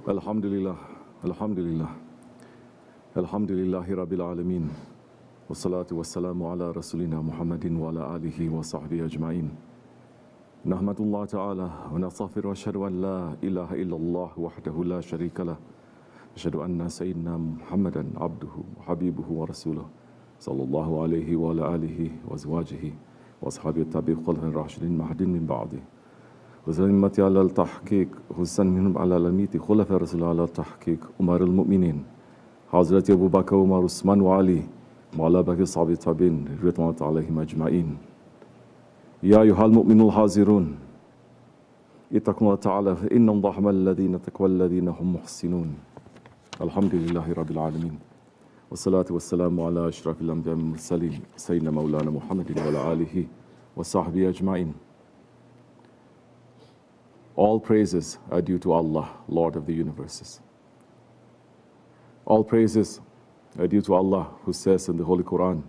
Alhamdulillah, alhamdulillah, alhamdulillahi rabbil alameen. Wassalatu wassalamu ala rasulina Muhammadin wa ala alihi wa sahbihi ajma'in. Nahmadullah ta'ala wa nastaghfiru wa ashhadu an la ilaha illallah wahdahu la sharika lah. Ashhadu anna sayyidina Muhammadan abduhu wa habibuhu wa rasuluhu sallallahu alayhi wa ala alihi wa azwajihi wa ashabihi at-tabi'in khulafa'ir rashidin mahdin min ba'di. وزلمتي على التحقيق خصوصا منهم على الميت خلفاء رسول الله على التحقيق أمر المؤمنين حضرت أبو بكر وعمر وعثمان وعلي وعلى باقي الصحابة التابعين رضوان الله عليهم أجمعين. يا أيها المؤمنون الحاضرون اتقوا الله تعالى فإن الله مع الذين اتقوا والذين هم محسنون. الحمد لله رب العالمين والصلاة والسلام على أشرف الأنبياء والمرسلين سيدنا مولانا محمد وعلى آله وصحبه أجمعين. All praises are due to Allah, Lord of the universes. All praises are due to Allah, who says in the Holy Quran,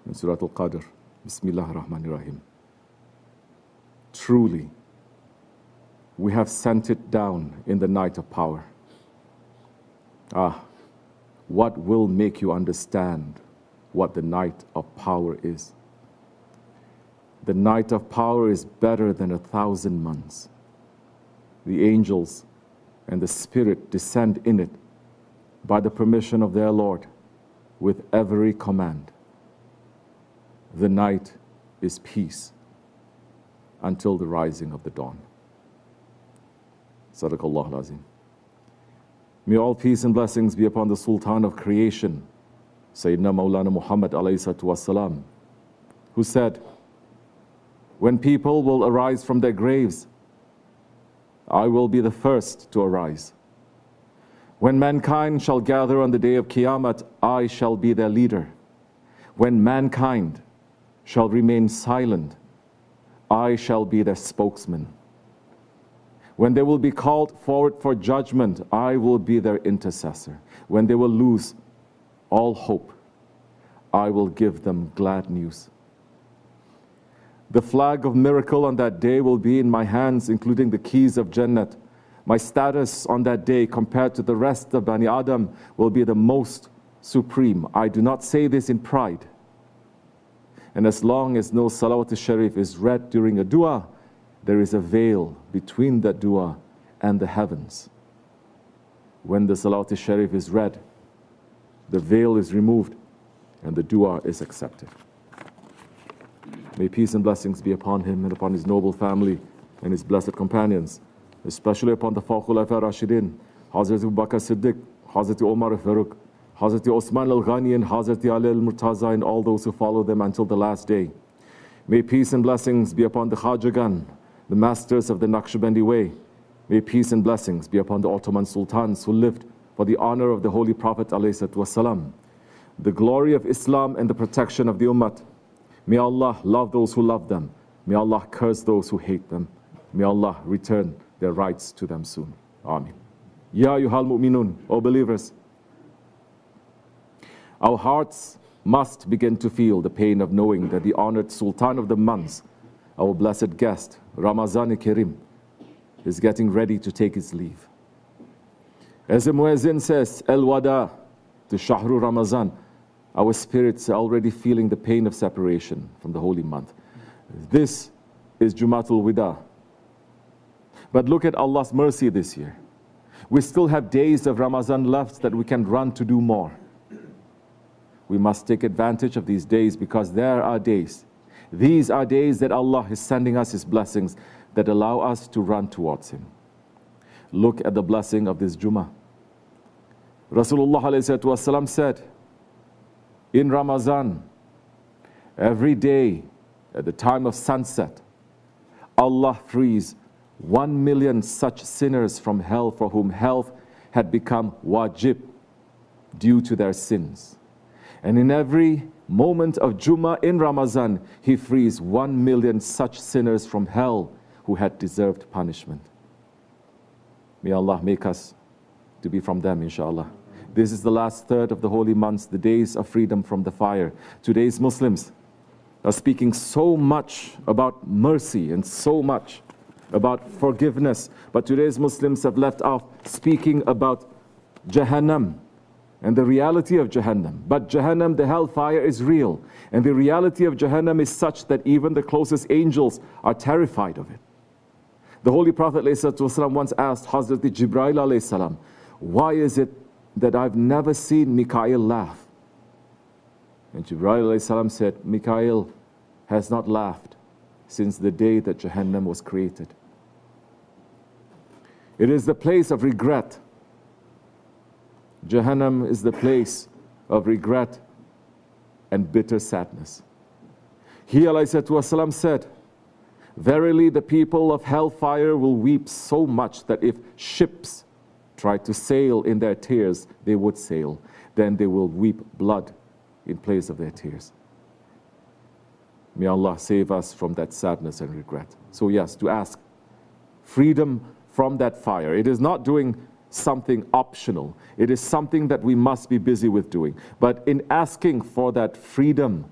in Surah Al-Qadr, Bismillah ar-Rahman ar-Rahim. Truly, we have sent it down in the night of power. What will make you understand what the night of power is? The night of power is better than 1,000 months. The angels and the Spirit descend in it by the permission of their Lord with every command. The night is peace until the rising of the dawn. Sadaqallahu al-Azim. May all peace and blessings be upon the Sultan of creation, Sayyidina Maulana Muhammad alayhi salatu wassalam, who said, when people will arise from their graves, I will be the first to arise. When mankind shall gather on the day of Qiyamah, I shall be their leader. When mankind shall remain silent, I shall be their spokesman. When they will be called forward for judgment, I will be their intercessor. When they will lose all hope, I will give them glad news. The flag of miracle on that day will be in my hands, including the keys of Jannat. My status on that day compared to the rest of Bani Adam will be the most supreme. I do not say this in pride. And as long as no Salawat al-Sharif is read during a dua, there is a veil between that dua and the heavens. When the Salawat al-Sharif is read, the veil is removed and the dua is accepted. May peace and blessings be upon him and upon his noble family and his blessed companions, especially upon the four Khulafa Rashidin, Hazrat Abu Bakr Siddiq, Hazrat Omar Farooq, Hazrat Osman al-Ghani and Hazrat Ali al-Murtaza and all those who follow them until the last day. May peace and blessings be upon the Khajagan, the masters of the Naqshbandi way. May peace and blessings be upon the Ottoman Sultans who lived for the honor of the Holy Prophet ﷺ, the glory of Islam and the protection of the Ummah. May Allah love those who love them. May Allah curse those who hate them. May Allah return their rights to them soon. Ameen. Ya ayyuhal mu'minun, O believers. Our hearts must begin to feel the pain of knowing that the honored Sultan of the months, our blessed guest, Ramazan Karim, is getting ready to take his leave. As the Muezzin says, El-Wada to Shahru Ramazan, our spirits are already feeling the pain of separation from the holy month. This is Jumatul Wida. But look at Allah's mercy this year. We still have days of Ramazan left that we can run to do more. We must take advantage of these days because there are days. These are days that Allah is sending us His blessings that allow us to run towards Him. Look at the blessing of this Jummah. Rasulullah ﷺ said, in Ramazan, every day at the time of sunset, Allah frees 1 million such sinners from hell for whom hell had become wajib due to their sins. And in every moment of Jummah in Ramazan, He frees 1 million such sinners from hell who had deserved punishment. May Allah make us to be from them, inshallah. This is the last third of the holy months, the days of freedom from the fire. Today's Muslims, are speaking so much about mercy and so much about forgiveness, but today's Muslims have left off speaking about Jahannam and the reality of Jahannam. But Jahannam, the hellfire, is real. And the reality of Jahannam is such that even the closest angels are terrified of it. The Holy Prophet ﷺ once asked Hazrat Jibreel ﷺ, why is it that I've never seen Mikael laugh? And Jibreel ﷺ said, Mikael has not laughed since the day that Jahannam was created. It is the place of regret. Jahannam is the place of regret and bitter sadness. He ﷺ said, verily the people of hellfire will weep so much that if ships tried to sail in their tears, they would sail. Then they will weep blood in place of their tears. May Allah save us from that sadness and regret. So yes, to ask freedom from that fire. It is not doing something optional. It is something that we must be busy with doing. But in asking for that freedom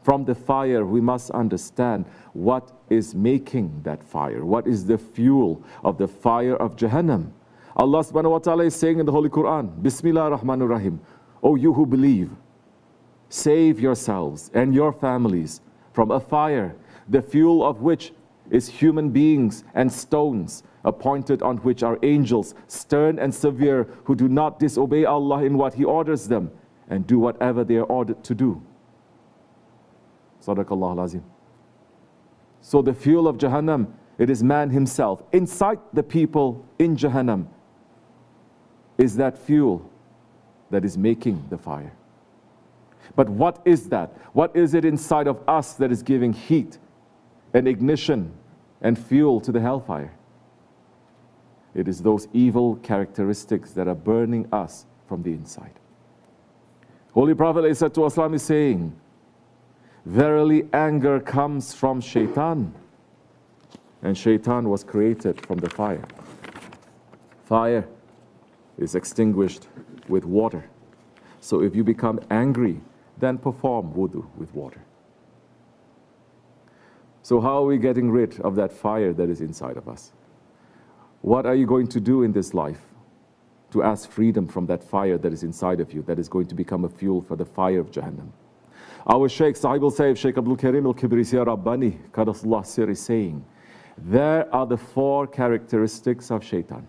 from the fire, we must understand what is making that fire. What is the fuel of the fire of Jahannam? Allah subhanahu wa ta'ala is saying in the Holy Quran, Bismillah ar-Rahman ar-Rahim, O you who believe, save yourselves and your families from a fire, the fuel of which is human beings and stones, appointed on which are angels, stern and severe, who do not disobey Allah in what He orders them, and do whatever they are ordered to do. Sadaqallahu al-Azim. So the fuel of Jahannam, it is man himself. Inside the people in Jahannam is that fuel that is making the fire. But what is that? What is it inside of us that is giving heat and ignition and fuel to the hellfire? It is those evil characteristics that are burning us from the inside. Holy Prophet ﷺ is saying, verily anger comes from shaitan, and shaitan was created from the fire. Fire is extinguished with water. So if you become angry, then perform wudu with water. So how are we getting rid of that fire that is inside of us? What are you going to do in this life to ask freedom from that fire that is inside of you, that is going to become a fuel for the fire of Jahannam? Our Shaykh, Sahib al-Sayyid, Shaykh Abdul Karim al-Kibrisi Rabbani, Qadasullah Sir, is saying, there are the 4 characteristics of shaitan.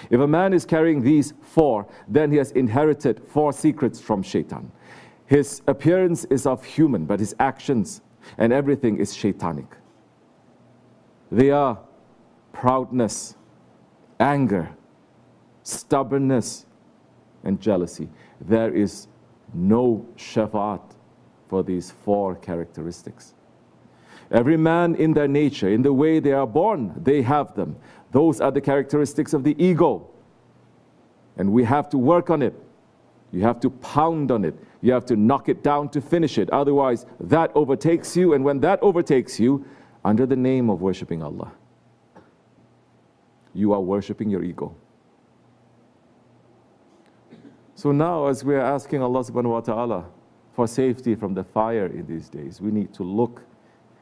If a man is carrying these 4, then he has inherited 4 secrets from shaitan. His appearance is of human, but his actions and everything is shaitanic. They are proudness, anger, stubbornness, and jealousy. There is no shafa'at for these 4 characteristics. Every man in their nature, in the way they are born, they have them. Those are the characteristics of the ego. And we have to work on it. You have to pound on it. You have to knock it down to finish it. Otherwise, that overtakes you. And when that overtakes you, under the name of worshiping Allah, you are worshiping your ego. So now, as we are asking Allah subhanahu wa ta'ala for safety from the fire in these days, we need to look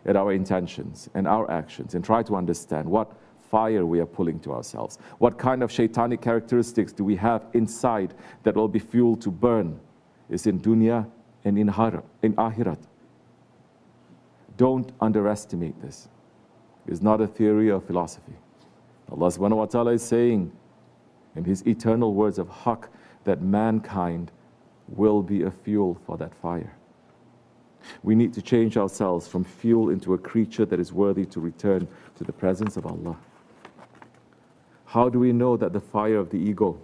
at our intentions and our actions and try to understand what fire we are pulling to ourselves. What kind of shaitanic characteristics do we have inside that will be fuel to burn? Is in dunya and in akhirat. Don't underestimate this. It's not a theory or philosophy. Allah subhanahu wa ta'ala is saying in His eternal words of haqq that mankind will be a fuel for that fire. We need to change ourselves from fuel into a creature that is worthy to return to the presence of Allah. How do we know that the fire of the ego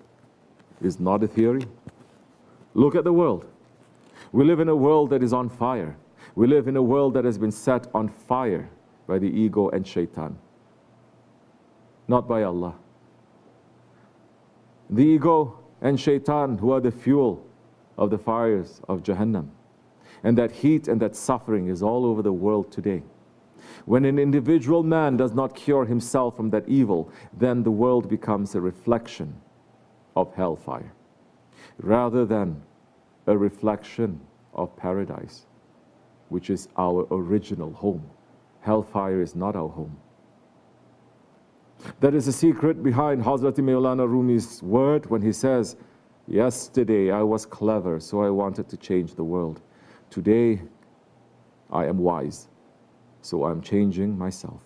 is not a theory? Look at the world. We live in a world that is on fire. We live in a world that has been set on fire by the ego and shaitan, not by Allah. The ego and shaitan, who are the fuel of the fires of Jahannam. And that heat and that suffering is all over the world today. When an individual man does not cure himself from that evil, then the world becomes a reflection of hellfire, rather than a reflection of paradise. which is our original home. Hellfire is not our home. That is the secret behind Hazrat Maulana Rumi's word when he says, yesterday I was clever, so I wanted to change the world. Today I am wise, so I'm changing myself.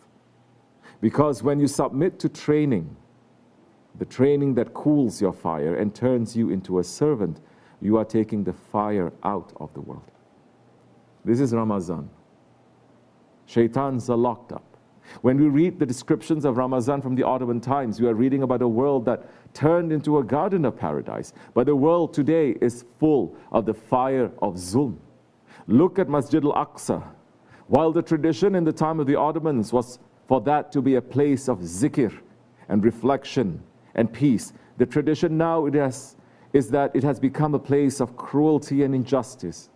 Because when you submit to training, the training that cools your fire and turns you into a servant, you are taking the fire out of the world. This is Ramazan. Shaitans are locked up. When we read the descriptions of Ramazan from the Ottoman times, we are reading about a world that turned into a garden of paradise. But the world today is full of the fire of zulm. Look at Masjid al-Aqsa. While the tradition in the time of the Ottomans was for that to be a place of zikr and reflection and peace, the tradition now is that it has become a place of cruelty and injustice,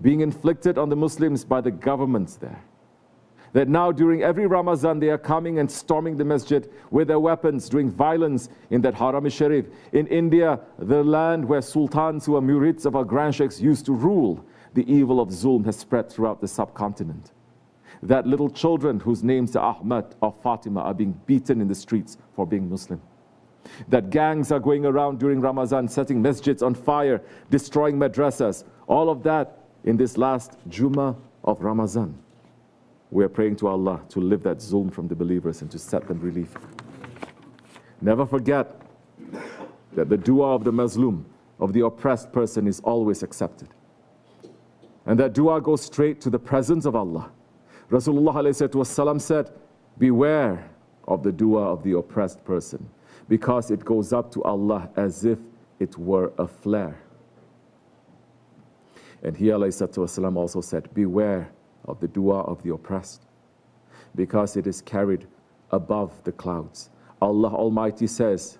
being inflicted on the Muslims by the governments there. That now during every Ramazan they are coming and storming the masjid with their weapons, doing violence in that Haram-e-Sharif. In India, the land where sultans who are murids of our grand sheikhs used to rule, the evil of zulm has spread throughout the subcontinent. That little children whose names are Ahmad or Fatima are being beaten in the streets for being Muslim. That gangs are going around during Ramazan setting masjids on fire, destroying madrasas. All of that in this last Jummah of Ramazan. We are praying to Allah to lift that zulm from the believers and to set them relief. Never forget that the dua of the mazlum, of the oppressed person, is always accepted. And that dua goes straight to the presence of Allah. Rasulullah ﷺ said, beware of the dua of the oppressed person, because it goes up to Allah as if it were a flare. And he ﷺ also said, beware of the dua of the oppressed, because it is carried above the clouds. Allah Almighty says,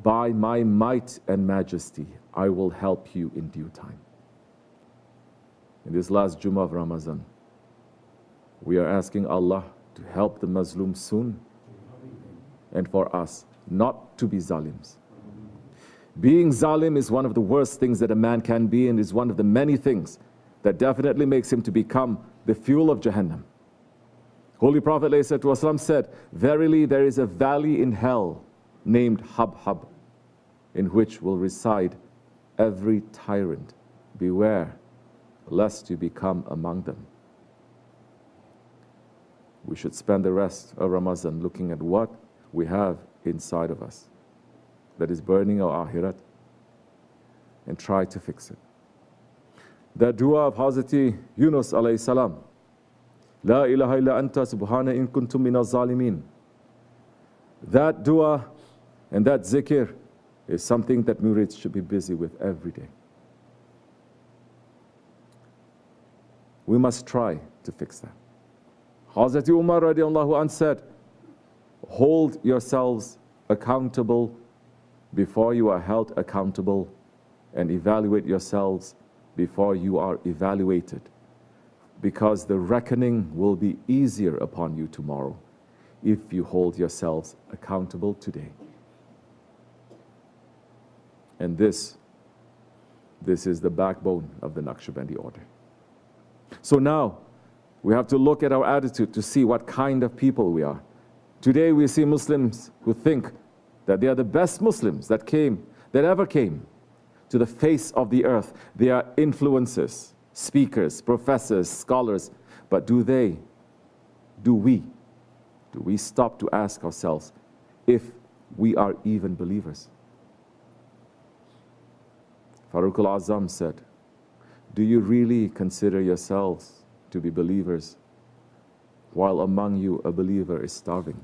by my might and majesty, I will help you in due time. In this last Jummah of Ramazan, we are asking Allah to help the Muslims soon, and for us not to be zalims. Being zalim is one of the worst things that a man can be, and is one of the many things that definitely makes him to become the fuel of Jahannam. Holy Prophet ﷺ said, verily there is a valley in hell named Hab-Hab, in which will reside every tyrant. Beware lest you become among them. We should spend the rest of Ramazan looking at what we have inside of us that is burning our akhirat, and try to fix it. The dua of Hazrat Yunus alayhi salam, La ilaha illa anta subhana in kuntum minaz zalimin. That dua and that zikr is something that murids should be busy with every day. We must try to fix that. Hazrat Umar radiallahu anh said, hold yourselves accountable before you are held accountable, and evaluate yourselves before you are evaluated, because the reckoning will be easier upon you tomorrow if you hold yourselves accountable today. And this is the backbone of the Naqshbandi order. So now we have to look at our attitude to see what kind of people we are. Today we see Muslims who think that they are the best Muslims that ever came to the face of the earth. They are influencers, speakers, professors, scholars. But do we stop to ask ourselves if we are even believers? Farooq al-Azam said, do you really consider yourselves to be believers while among you a believer is starving?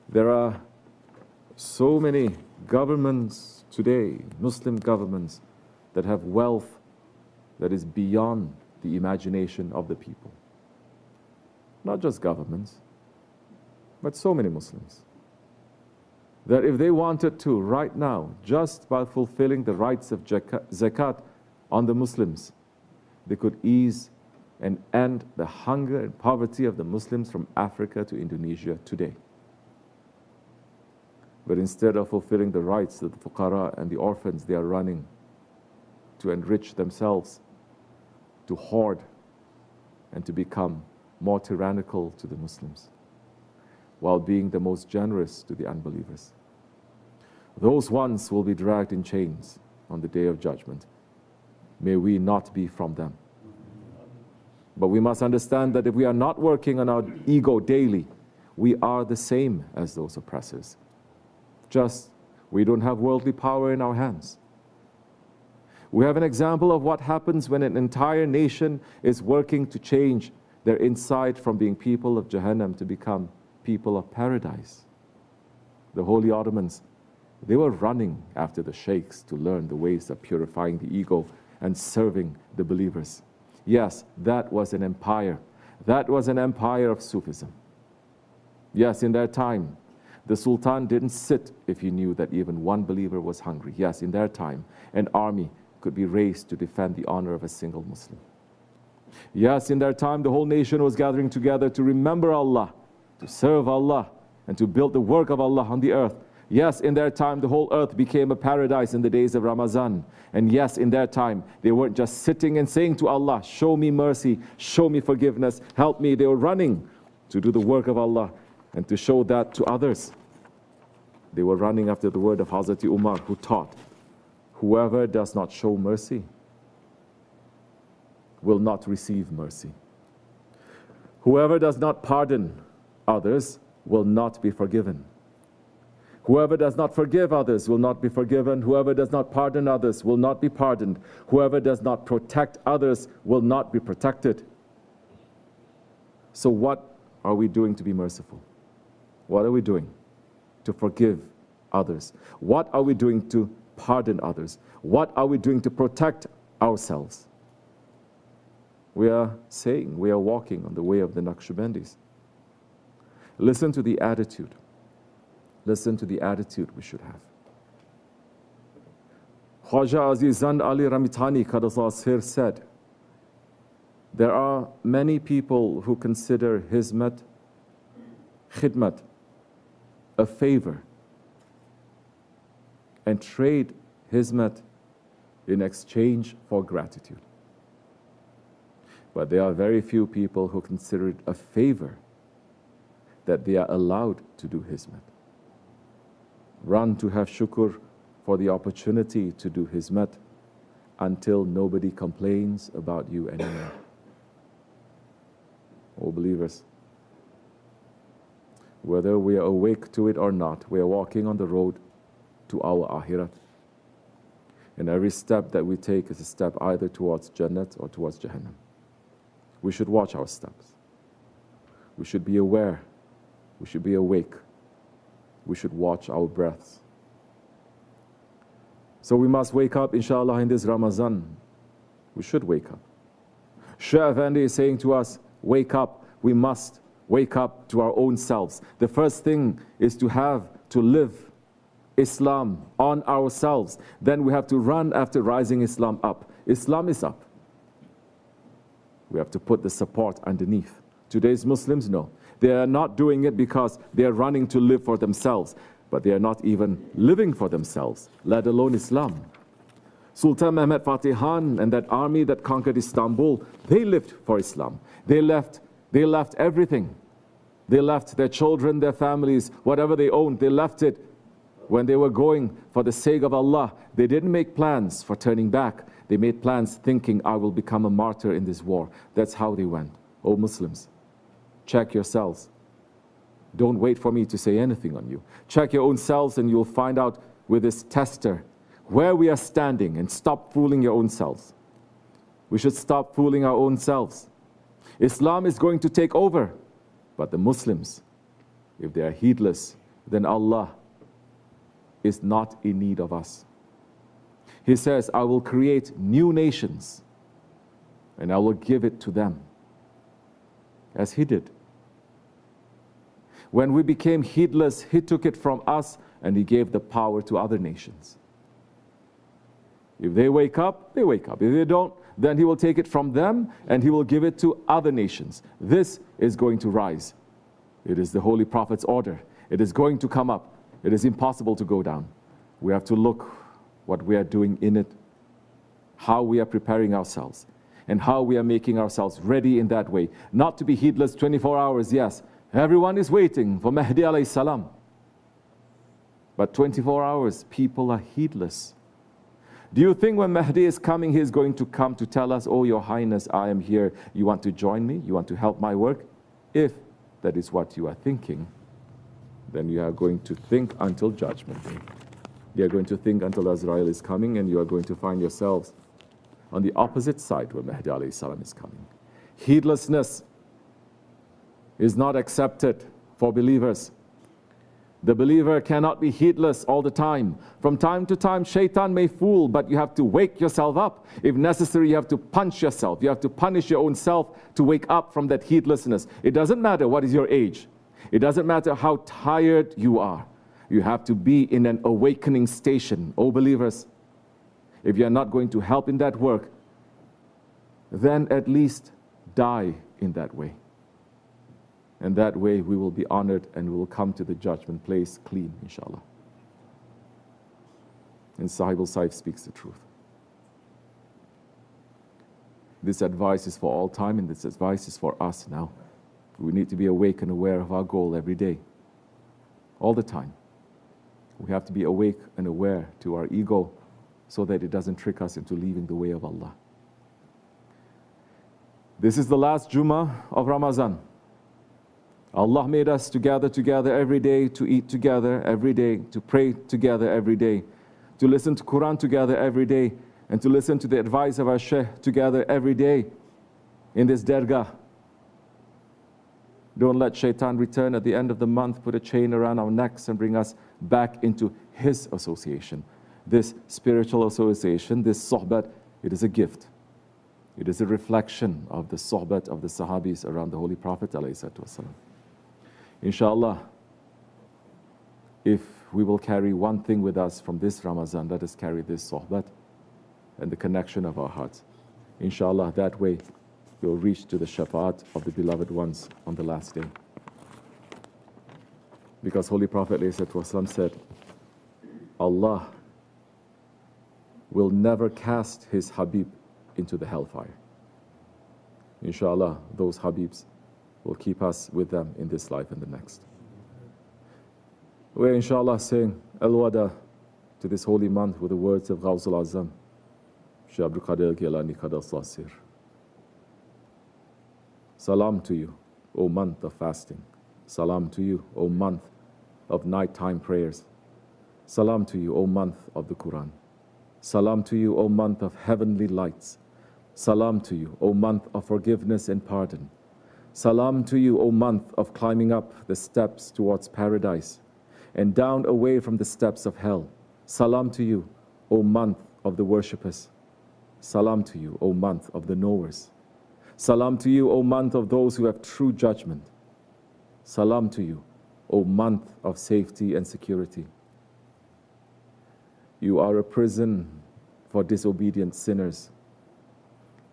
There are so many governments today, Muslim governments, that have wealth that is beyond the imagination of the people. Not just governments, but so many Muslims, that if they wanted to right now, just by fulfilling the rights of zakat on the Muslims, they could ease and end the hunger and poverty of the Muslims from Africa to Indonesia today. But instead of fulfilling the rights of the fuqara and the orphans, they are running to enrich themselves to hoard and to become more tyrannical to the Muslims, while being the most generous to the unbelievers. Those ones will be dragged in chains on the day of judgment. May we not be from them. But we must understand that if we are not working on our ego daily, we are the same as those oppressors. Just we don't have worldly power in our hands. We have an example of what happens when an entire nation is working to change their inside from being people of Jahannam to become people of paradise. The Holy Ottomans, they were running after the sheikhs to learn the ways of purifying the ego and serving the believers. Yes, that was an empire. That was an empire of Sufism. Yes, in their time, the Sultan didn't sit if he knew that even one believer was hungry. Yes, in their time, an army could be raised to defend the honor of a single Muslim. Yes, in their time, the whole nation was gathering together to remember Allah, to serve Allah, and to build the work of Allah on the earth. Yes, in their time, the whole earth became a paradise in the days of Ramazan. And yes, in their time, they weren't just sitting and saying to Allah, show me mercy, show me forgiveness, help me. They were running to do the work of Allah and to show that to others. They were running after the word of Hazrat Umar, who taught, whoever does not show mercy will not receive mercy. Whoever does not pardon others will not be forgiven. Whoever does not forgive others will not be forgiven. Whoever does not pardon others will not be pardoned. Whoever does not protect others will not be protected. So what are we doing to be merciful? What are we doing to forgive others? What are we doing to pardon others? What are we doing to protect ourselves? We are saying, we are walking on the way of the Naqshbandis. Listen to the attitude. Listen to the attitude we should have. Khwaja Azizan Ali Ramitani Qadasir said, there are many people who consider hizmat, khidmat, a favor, and trade hizmat in exchange for gratitude. But there are very few people who consider it a favor that they are allowed to do hizmat. Run to have shukr for the opportunity to do hizmat until nobody complains about you anymore. Oh believers, whether we are awake to it or not, we are walking on the road to our akhirat. And every step that we take is a step either towards Jannat or towards Jahannam. We should watch our steps. We should be aware. We should be awake. We should watch our breaths. So we must wake up, inshallah, in this Ramazan. We should wake up. Shaykh Effendi is saying to us, wake up. We must wake up to our own selves. The first thing is to live Islam on ourselves. Then we have to run after rising Islam up. Islam is up. We have to put the support underneath. Today's Muslims, no. They are not doing it because they are running to live for themselves, but they are not even living for themselves, let alone Islam. Sultan Mehmed Fateh Khan and that army that conquered Istanbul, they lived for Islam. They left everything. They left their children, their families, whatever they owned, they left it. When they were going for the sake of Allah, they didn't make plans for turning back. They made plans thinking, I will become a martyr in this war. That's how they went. Oh Muslims, check yourselves. Don't wait for me to say anything on you. Check your own selves and you'll find out with this tester where we are standing, and stop fooling your own selves. We should stop fooling our own selves. Islam is going to take over, but the Muslims, if they are heedless, then Allah is not in need of us. He says, I will create new nations and I will give it to them, as He did. When we became heedless, He took it from us and He gave the power to other nations. If they wake up, they wake up. If they don't, then He will take it from them and He will give it to other nations. This is going to rise. It is the Holy Prophet's order. It is going to come up. It is impossible to go down. We have to look what we are doing in it, how we are preparing ourselves. and how we are making ourselves ready in that way. Not to be heedless 24 hours, yes. Everyone is waiting for Mahdi alayhi salam. But 24 hours, people are heedless. Do you think when Mahdi is coming, he is going to come to tell us, oh, Your Highness, I am here. You want to join me? You want to help my work? If that is what you are thinking, then you are going to think until Judgment Day. You are going to think until Azrael is coming, and you are going to find yourselves on the opposite side when Mahdi alayhi salam is coming. Heedlessness is not accepted for believers. The believer cannot be heedless all the time. From time to time, shaitan may fool, but you have to wake yourself up. If necessary, you have to punch yourself. You have to punish your own self to wake up from that heedlessness. It doesn't matter what is your age. It doesn't matter how tired you are. You have to be in an awakening station. Oh, believers, if you are not going to help in that work, then at least die in that way. And that way we will be honored and we will come to the judgment place clean, inshallah. And Sahib al-Saif speaks the truth. This advice is for all time, and this advice is for us now. We need to be awake and aware of our goal every day, all the time. We have to be awake and aware to our ego so that it doesn't trick us into leaving the way of Allah. This is the last Jummah of Ramazan. Allah made us to gather together every day, to eat together every day, to pray together every day, to listen to Quran together every day, and to listen to the advice of our Shaykh together every day in this dergah. Don't let shaitan return at the end of the month, put a chain around our necks and bring us back into his association. This spiritual association, this sohbat, it is a gift. It is a reflection of the sohbat of the Sahabis around the Holy Prophet ﷺ. Inshallah, if we will carry one thing with us from this Ramazan, let us carry this sohbat and the connection of our hearts. Inshallah, that way we'll reach to the shafaat of the beloved ones on the last day. Because Holy Prophet ﷺ said, Allah will never cast his Habib into the hellfire. Inshallah, those Habibs will keep us with them in this life and the next. We're inshallah saying al-wada to this holy month with the words of Ghawz al-Azam, Shaykh Abdul Qadir Gilani Qadar Sasir. Salam to you, O month of fasting. Salam to you, O month of nighttime prayers. Salam to you, O month of the Quran. Salam to you, O month of heavenly lights. Salam to you, O month of forgiveness and pardon. Salam to you, O month of climbing up the steps towards paradise and down away from the steps of hell. Salam to you, O month of the worshippers. Salam to you, O month of the knowers. Salam to you, O month of those who have true judgment. Salam to you, O month of safety and security. You are a prison for disobedient sinners,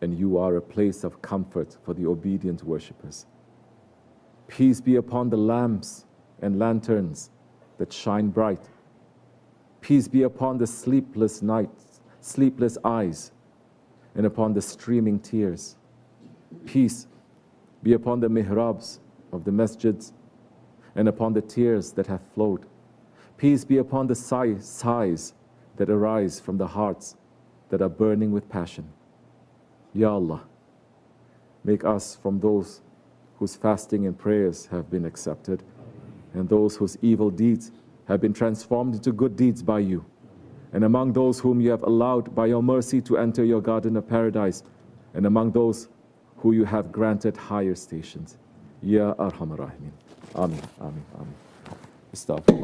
and you are a place of comfort for the obedient worshippers. Peace be upon the lamps and lanterns that shine bright. Peace be upon the sleepless nights, sleepless eyes, and upon the streaming tears. Peace be upon the mihrabs of the masjids and upon the tears that have flowed. Peace be upon the sighs that arise from the hearts that are burning with passion. Ya Allah, make us from those whose fasting and prayers have been accepted, and those whose evil deeds have been transformed into good deeds by you, and among those whom you have allowed by your mercy to enter your garden of paradise, and among those who you have granted higher stations. Ya Arhamar Rahimin. Amin, Amin, Amin. Astaghfirullah.